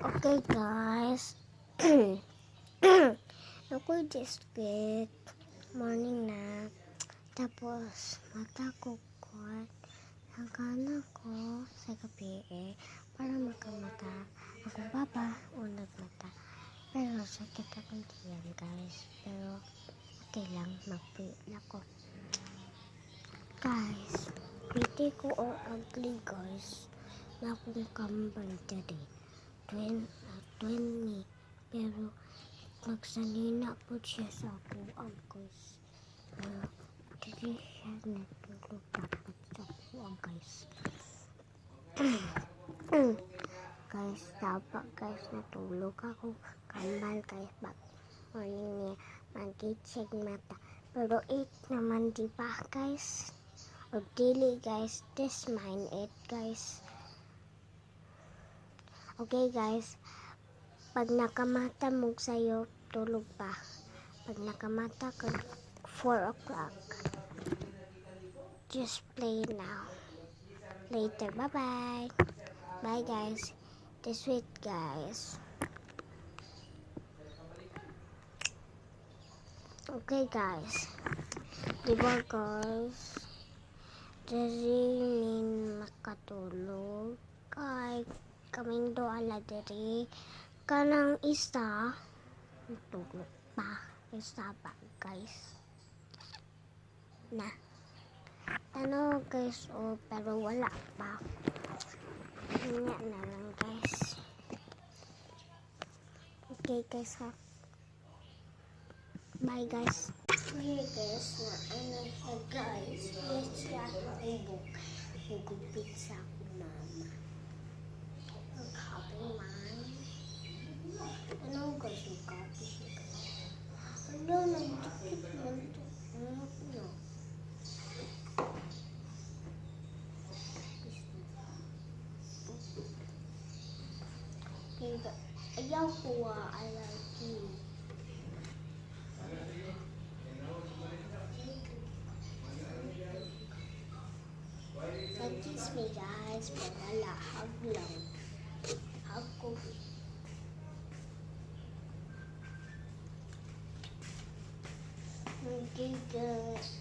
Okay guys, ako just get morning na. Tapos mata ko kuat. Hanggang ko sa gabi para makamata. Ako baba unag mata. Pero sakit akong tiyan guys. Pero okay lang magpila ko. Guys, pretty ko or ugly guys. Na akong kambal today. 20 pero nagsanina po siya sa kuang guys. Hindi siya natulog dapat sa kuang guys. Guys, dapat guys natulog ako. Kambal guys bak morning niya mag-check mata. Pero 8 naman diba guys? O dili guys, this mine 8 guys. Okay guys, pag nakamata mo sa'yo, tulog pa. Pag nakamata ka, 4 o'clock. Just play now. Later, bye-bye. Bye guys. This sweet guys. Okay guys. Diba guys? Dari makatulog. Kay kaming doala diri. Kanang isa tulog pa. Isa pa guys. Na. Ano guys pero wala pa. Nga na lang guys. Okay guys ha. Bye guys. Okay guys na ano siya guys. Yes siya ubok. Nagupit sa akong mama. Naghabi man. Ano guys yung copy siya guys. Ano nagdikit man ito. Ano? Ayaw ko allergy. Kiss me guys, pero wala. Hug lang. Hug ko. Okay guys.